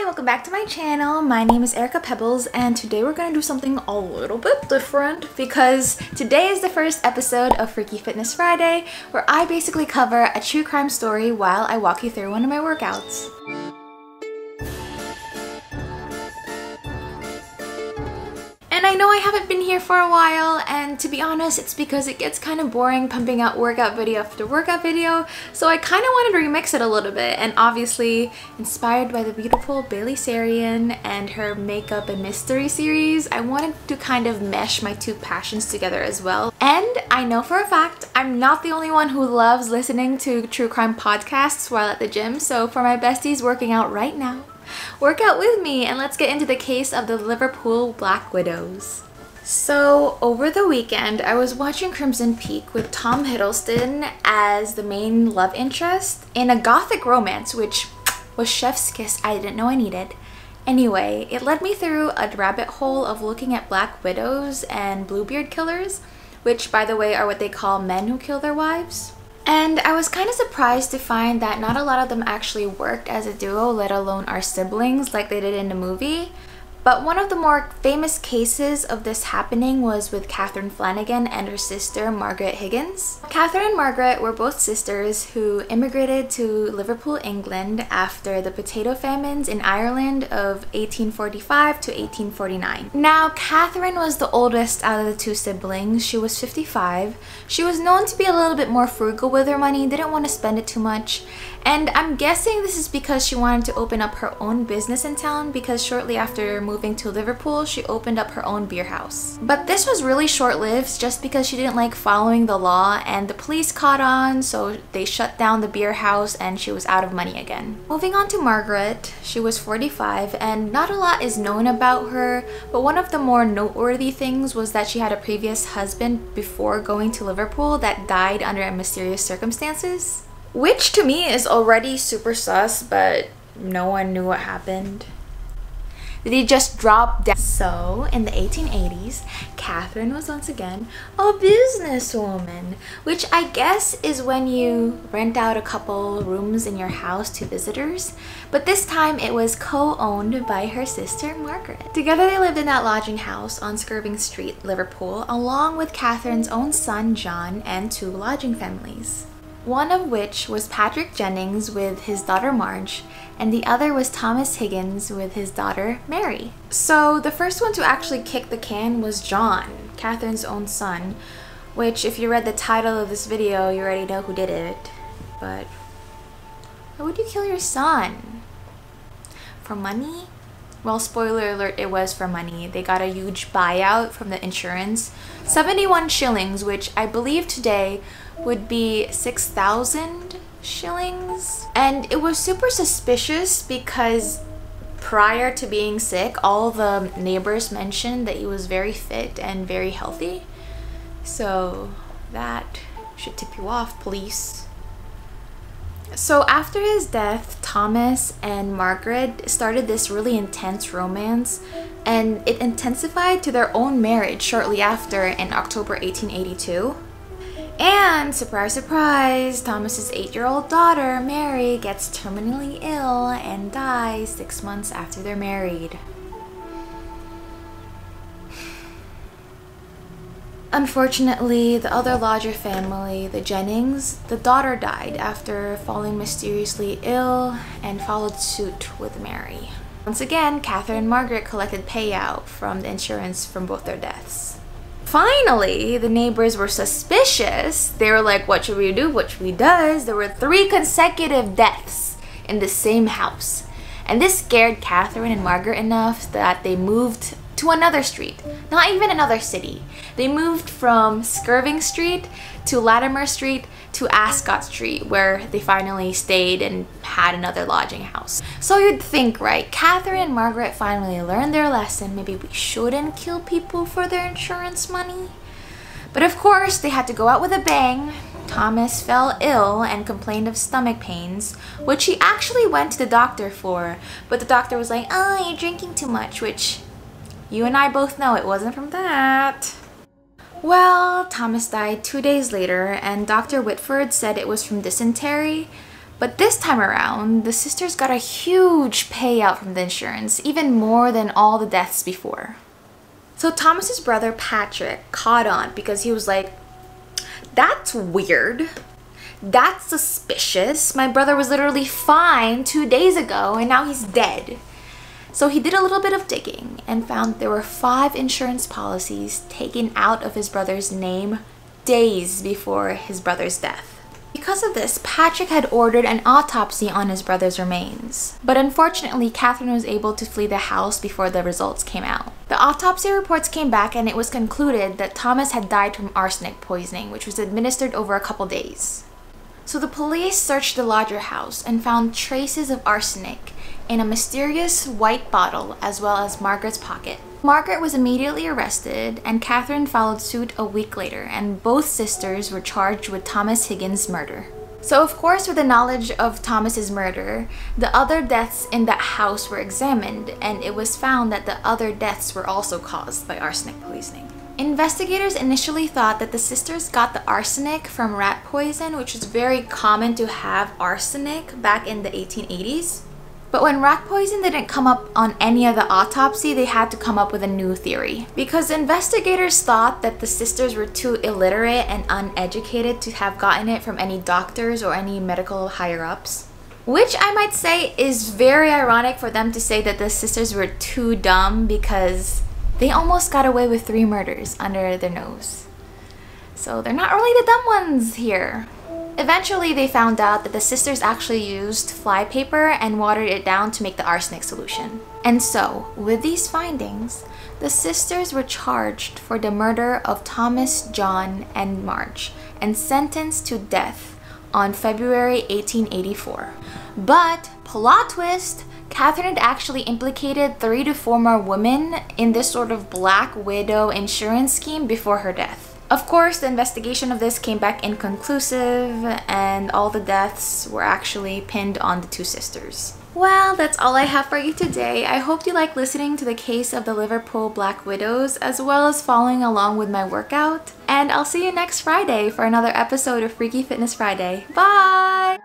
welcome back to my channel. My name is Erica Pebbles and today we're going to do something a little bit different because today is the first episode of Freaky Fitness Friday where I basically cover a true crime story while I walk you through one of my workouts. And I know I haven't been here for a while, and to be honest, it's because it gets kind of boring pumping out workout video after workout video, so I kind of wanted to remix it a little bit, and obviously inspired by the beautiful Bailey Sarian and her makeup and mystery series, I wanted to kind of mesh my two passions together as well. And I know for a fact I'm not the only one who loves listening to true crime podcasts while at the gym, so for my besties working out right now, work out with me and let's get into the case of the Liverpool Black Widows. So over the weekend I was watching Crimson Peak with Tom Hiddleston as the main love interest in a gothic romance, which was chef's kiss I didn't know I needed. Anyway, it led me through a rabbit hole of looking at Black Widows and Bluebeard killers, which by the way are what they call men who kill their wives. And I was kind of surprised to find that not a lot of them actually worked as a duo, let alone are siblings like they did in the movie. But one of the more famous cases of this happening was with Catherine Flanagan and her sister Margaret Higgins. Catherine and Margaret were both sisters who immigrated to Liverpool, England after the potato famines in Ireland of 1845 to 1849. Now, Catherine was the oldest out of the two siblings. She was 55. She was known to be a little bit more frugal with her money, didn't want to spend it too much. And I'm guessing this is because she wanted to open up her own business in town, because shortly after moving to Liverpool, she opened up her own beer house. But this was really short-lived just because she didn't like following the law and the police caught on, so they shut down the beer house and she was out of money again. Moving on to Margaret, she was 45 and not a lot is known about her, but one of the more noteworthy things was that she had a previous husband before going to Liverpool that died under mysterious circumstances. Which to me is already super sus, but no one knew what happened. Did he just drop dead? So, in the 1880s, Catherine was once again a businesswoman, which I guess is when you rent out a couple rooms in your house to visitors. But this time it was co-owned by her sister Margaret. Together they lived in that lodging house on Skirving Street, Liverpool, along with Catherine's own son John and two lodging families. One of which was Patrick Jennings with his daughter Marge, and the other was Thomas Higgins with his daughter Mary. So the first one to actually kick the can was John, Catherine's own son, which if you read the title of this video, you already know who did it. But why would you kill your son? For money? Well, spoiler alert, it was for money. They got a huge buyout from the insurance. 71 shillings, which I believe today would be 6,000 shillings. And it was super suspicious because prior to being sick, all the neighbors mentioned that he was very fit and very healthy. So that should tip you off, police. So after his death, Thomas and Margaret started this really intense romance, and it intensified to their own marriage shortly after in October 1882. And surprise, surprise, Thomas's 8-year-old daughter, Mary, gets terminally ill and dies 6 months after they're married. Unfortunately, the other lodger family, the Jennings, the daughter died after falling mysteriously ill and followed suit with Mary. Once again, Catherine and Margaret collected payout from the insurance from both their deaths. Finally, the neighbors were suspicious. They were like, what should we do? What should we do? There were 3 consecutive deaths in the same house. And this scared Catherine and Margaret enough that they moved to another street, not even another city. They moved from Skirving Street to Latimer Street to Ascot Street, where they finally stayed and had another lodging house. So you'd think, right, Catherine and Margaret finally learned their lesson. Maybe we shouldn't kill people for their insurance money. But of course, they had to go out with a bang. Thomas fell ill and complained of stomach pains, which he actually went to the doctor for. But the doctor was like, oh, you're drinking too much, which you and I both know it wasn't from that. Well, Thomas died 2 days later, and Dr. Whitford said it was from dysentery, But this time around, the sisters got a huge payout from the insurance, even more than all the deaths before. So Thomas's brother Patrick caught on because he was like, that's weird. That's suspicious. My brother was literally fine 2 days ago and now he's dead. So he did a little bit of digging and found there were 5 insurance policies taken out of his brother's name days before his brother's death. Because of this, Patrick had ordered an autopsy on his brother's remains. But unfortunately, Catherine was able to flee the house before the results came out. The autopsy reports came back and it was concluded that Thomas had died from arsenic poisoning, which was administered over a couple days. So the police searched the Lodger house and found traces of arsenic in a mysterious white bottle as well as Margaret's pocket. Margaret was immediately arrested and Catherine followed suit a week later, and both sisters were charged with Thomas Higgins' murder. So of course, with the knowledge of Thomas's murder, the other deaths in that house were examined and it was found that the other deaths were also caused by arsenic poisoning. Investigators initially thought that the sisters got the arsenic from rat poison, which was very common to have arsenic back in the 1880s. But when rat poison didn't come up on any of the autopsy, they had to come up with a new theory. Because investigators thought that the sisters were too illiterate and uneducated to have gotten it from any doctors or any medical higher-ups. Which I might say is very ironic for them to say that the sisters were too dumb, because they almost got away with 3 murders under their nose. So they're not really the dumb ones here. Eventually, they found out that the sisters actually used flypaper and watered it down to make the arsenic solution. And so, with these findings, the sisters were charged for the murder of Thomas, John, and Marge and sentenced to death on February 1884. But, plot twist, Catherine had actually implicated 3 to 4 more women in this sort of Black Widow insurance scheme before her death. Of course, the investigation of this came back inconclusive and all the deaths were actually pinned on the 2 sisters. Well, that's all I have for you today. I hope you like listening to the case of the Liverpool Black Widows as well as following along with my workout. And I'll see you next Friday for another episode of Freaky Fitness Friday. Bye!